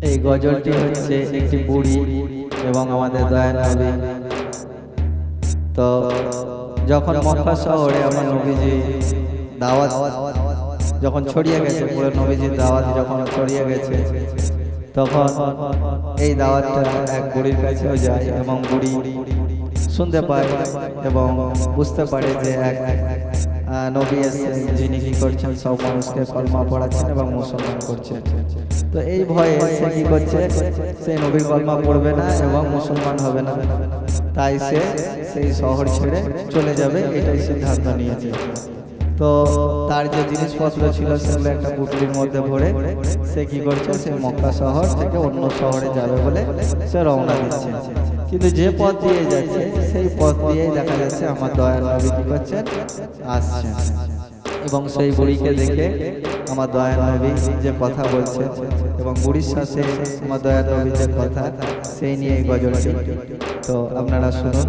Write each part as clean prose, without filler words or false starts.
এই গজলটি হচ্ছে একটি বুড়ি এবং আমাদের দয়াল নবী। তো যখন মক্কা শহরে আমার নবীজি দাওয়াত যখন ছড়িয়ে গেছে, পুরো নবীজির দাওয়াত যখন ছড়িয়ে গেছে, তখন এই দাওয়াতটা এক বুড়ির কাছেও যায় এবং বুড়ি শুনতে পায় এবং বুঝতে পারে যে এক নবী এসেছেন, যিনি কি করছেন, সব মানুষকে কলমা পড়াচ্ছেন এবং মুসলমান করছেন। তো এই ভয়ে সে কি করছে, সে নবীর কলমা পড়বে না এবং মুসলমান হবে না, তাই সে সেই শহর ছেড়ে চলে যাবে, এটাই সিদ্ধান্ত নিয়েছে। তো তার যে জিনিসপত্র ছিল সেগুলো একটা পুটলির মধ্যে ভরে সে কি করছে, সে মক্কা শহর থেকে অন্য শহরে যাবে বলে সে রওনা দিচ্ছে। কিন্তু যে পথ দিয়ে যাচ্ছে সেই পথ দিয়েই দেখা যাচ্ছে আমার দয়াল নবী কি করছেন, আসছেন। এবং সেই বুড়িকে দেখে আমার দয়াল নবী যে কথা বলছে এবং বুড়ির সাথে আমার দয়াল নবীর যে কথা, সেই নিয়ে এই গজলটি। তো আপনারা শুনুন।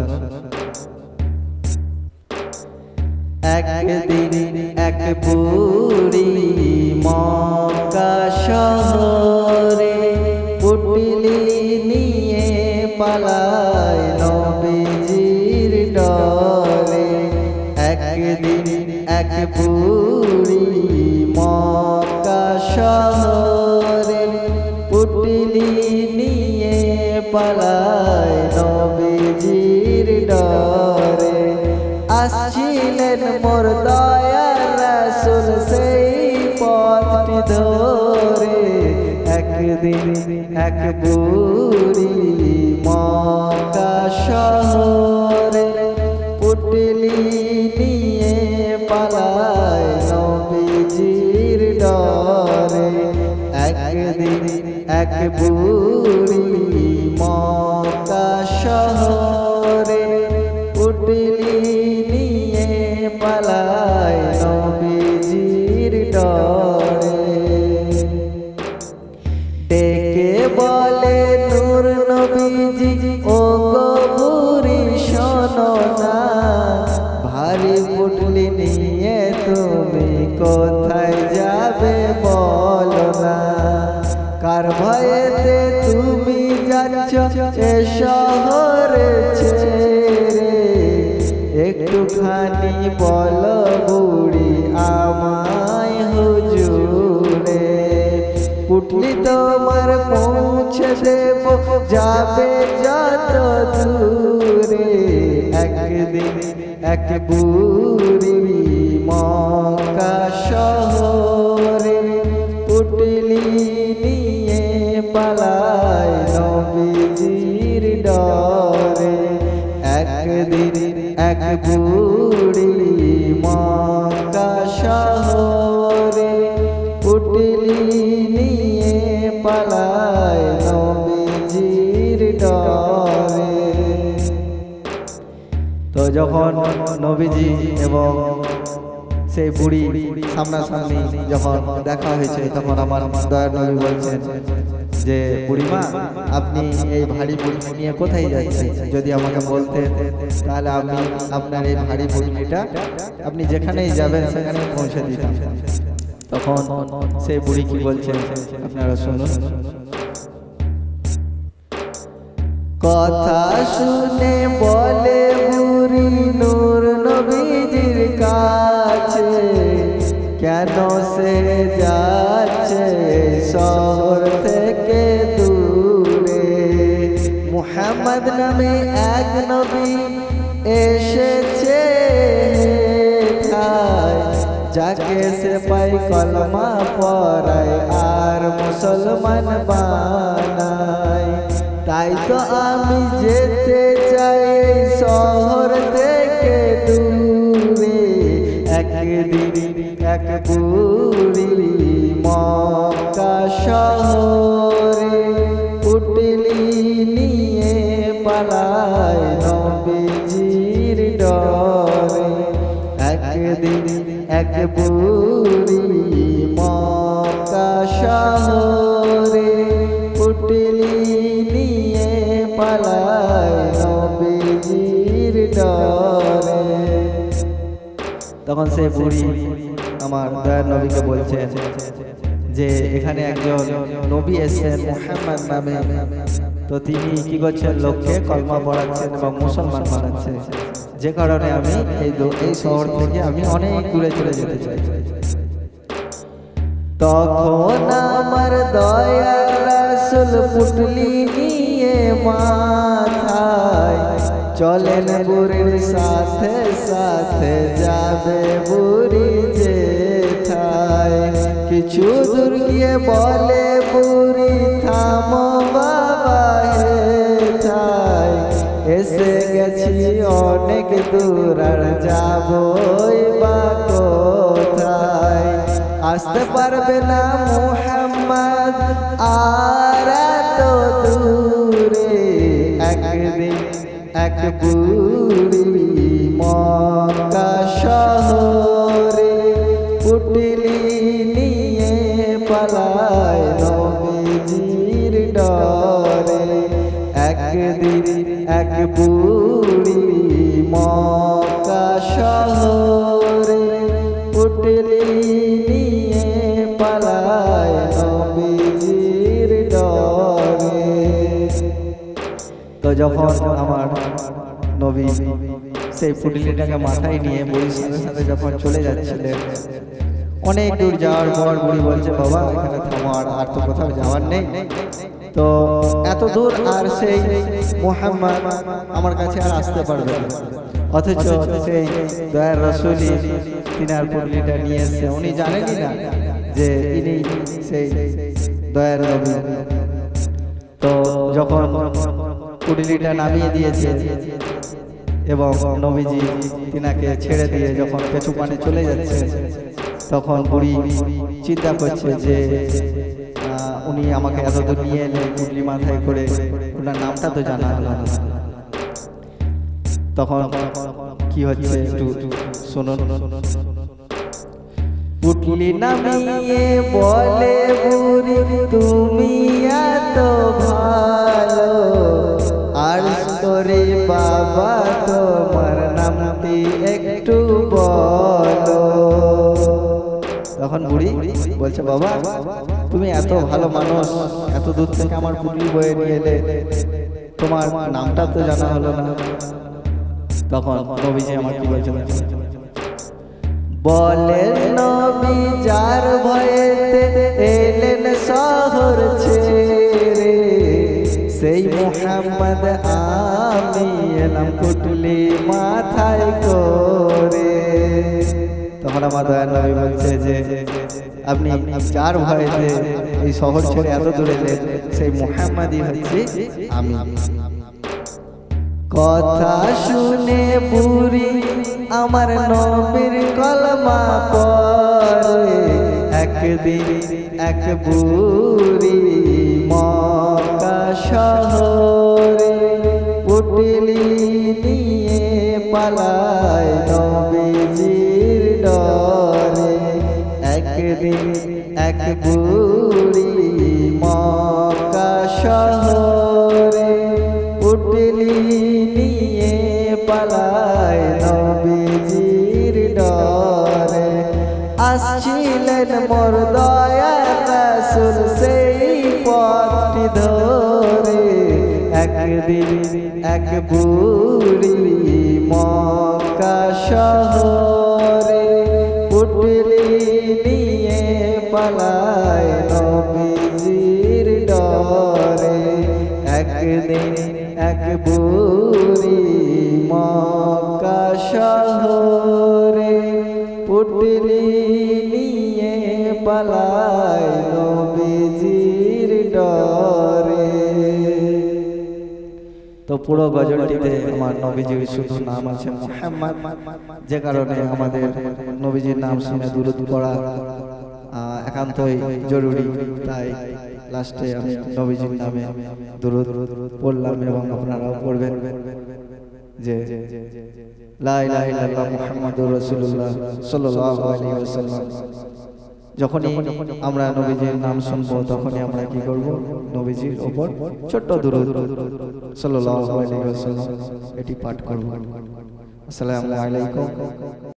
একদিন এক বুড়ি মক্কা শহরে পুটলি নিয়ে পালায় নবীজির ডরে। একদিন এক বুড়ি মক্কা শহরে পুটলি নিয়ে পালায় নবীজির ডরে। আসছিলেন মোর দয়াল রাসূল সেই পথটি ধরে। একদিন এক বুড়ি মক্কা শহরে পুটলি নিয়ে পালায় নবীজির ডরে। একদিন এক বুড়ি মক্কা শহরে পুটলি নিয়ে পালায় নবীজির ডরে। ডেকে বলে নূর নবীজি, ও গো বুড়ি শোনো না, ভারী পুটলি নিয়ে তুমি কোথায় যাবে বলো না। কার ভয়েতে তুমি যাচ্ছ এ শহরে ছেড়ে, একটুখানি বলো বুড়ি আমায় হুজুরে। পুটলি তোমার পৌঁছে দেব যাবে যত দূরে। একদিন এক বুড়ি মক্কা শহরে পুটলি নিয়ে পালায় নবীজির ডরে। একদিন এক বুড়ি মক্কা শহরে পুটলি নিয়ে পালায় নবীজির ডরে। তো যখন নবীজি এবং সেই বুড়ি সামনাসামনি যখন দেখা হয়েছে, তখন আমার দয়াল নবী বলছেন যে বুড়িমা, আপনি এই ভারী পুটলি নিয়ে কোথায় যাচ্ছেন? যদি আমাকে বলতেন তাহলে আমি আপনার এই ভারী পুটলিটা আপনি যেখানেই যাবেন সেখানে পৌঁছে দিতাম। তখন সেই বুড়ি কি বলছেন আপনারা শুনুন। কথা শুনে বলে বুড়ি নূর নবীজির কাছে, কেন সে যাচ্ছে শহর থেকে দূরে। মুহাম্মদ নামে এক নবী এসেছে, যাকে সে পাই কলমা পড়ায় আর মুসলমান বানায়। তাই তো আমি যেতে চাই শহর থেকে দূরে। একদিন এক বুড়ি মক্কা শহরে পুটলি নিয়ে পালায় নবীজির ডরে। একদিন এক বুড়ি মক্কা শহরে পুটলি নিয়ে পালায় নবীজির ডরে। তখন সে বুড়ি আমার দয়াল নবীকে বলছেন যে এখানে একজন নবী এসেছেন মুহাম্মদ নামে, তো তিনি কি করছেন, লোককে কলমা পড়াচ্ছেন এবং মুসলমান বানাচ্ছেন, যে কারণে আমি এই শহর থেকে আমি অনেক দূরে চলে যেতে চাই। তখন আমার দয়াল রাসূল পুটলি নিয়ে মাথায় চলেন বুড়ির সাথে সাথে যাবে বুড়ি যেথায়। কিছু দূর গিয়ে বলে বুড়ি থামো বাবা হেথায়, এসে গেছি অনেক দূর আর যাবই বা কোথায়। আসতে পারবে না মুহাম্মদ আর তো দূরে, একদিন এক বুড়ি মক্কা শহরে পুটলি নিয়ে পালায় নবীজির ডরে। একদিন এক বুড়ি মক্কা শহরে পুটলি নিয়ে পালায় নবীজির ডরে। তো যখন আমার নবী সেই পুটলিটাকে মাথায় নিয়ে বুড়ির সাথে সাথে যখন চলে যাচ্ছিলেন, অনেক দূর যাওয়ার পর বুড়ি বলছে, বাবা এখানে থামো, আর তো কোথাও যাওয়ার নেই। তো এত দূর আর সেই মুহাম্মদ আমার কাছে আর আসতে পারবে না, অথচ সেই দয়ার রাসূলই তিনার পুটলিটা নিয়ে এসে, উনি জানেনই না যে ইনি সেই দয়ার নবী। তো যখন পুটলিটা নামিয়ে দিয়েছে এবং নবীজি তিনাকে ছেড়ে দিয়ে যখন পেছু পানে চলে যাচ্ছে, তখন বুড়ি চিন্তা করছে যে উনি আমাকে এত দূর নিয়ে এলেন পুটলি মাথায় করে, ওনার নামটা তো জানা হলো না। তখন কি হচ্ছে একটু শুনুন। পুটলি নামিয়ে বলে বুড়ি তুমি এত ভালো, আর করে বাবা তোমার নামটি একটু বলো। তখন বুড়ি বলছে, বাবা তুমি এত ভালো মানুষ, এত দূর থেকে আমার পুটলি বয়ে নিয়ে এলে, তোমার নামটা তো জানা হলো না। তখন নবীজি আমার কি বলছে, বলেন নবী যার ভয়েতে এলেন শহর ছেড়ে, সেই মুহাম্মদ আমি এলাম পুটলি মাথায় করে। তখন আমার দয়াল নবী বলছে যে আপনি যার ভয়েতে এই শহর ছেড়ে এত দূরে এলেন, সেই মুহাম্মদই হচ্ছে আমি। কথা শুনে বুড়ি আমার নবীর কলমা পড়ে, একদিন এক বুড়ি মক্কা শহরে পুটলি নিয়ে পালায় নবীজির ডরে। একদিন এক বুড়ি মক্কা শহরে পুটলি নিয়ে পালায় নবীজির ডরে। আসছিলেন মোর দয়াল রাসূল সেই পথটি ধরে, একদিন এক বুড়ি মক্কা শহরে পুটলি নিয়ে পালায় নবীজির ডরে। একদিন এক বুড়ি মক্কা শহরে পুটলি নিয়ে পালায় নবীজির ডরে। তো পুরো গজলটিতে আমার নবীজির শুধু নাম আছে মুহাম্মদ, যে কারণে আমাদের নবীজির নাম শুনে দুরূদ পড়া একান্তই জরুরি। তাই লাস্টে আমি নবীজির নামে দুরূদ পড়লাম এবং আপনারাও পড়বেন যে লা ইলাহা ইল্লাল্লাহ মুহাম্মাদুর রাসূলুল্লাহ সাল্লাল্লাহু আলাইহি ওয়াসাল্লাম। যখনই আমরা নবীজির নাম শুনবো তখনই আমরা কি করব, নবীজির উপর ছোট্ট দুরূদ সাল্লাল্লাহু আলাইহি ওয়াসাল্লাম এটি পাঠ করব। আসসালামু আলাইকুম।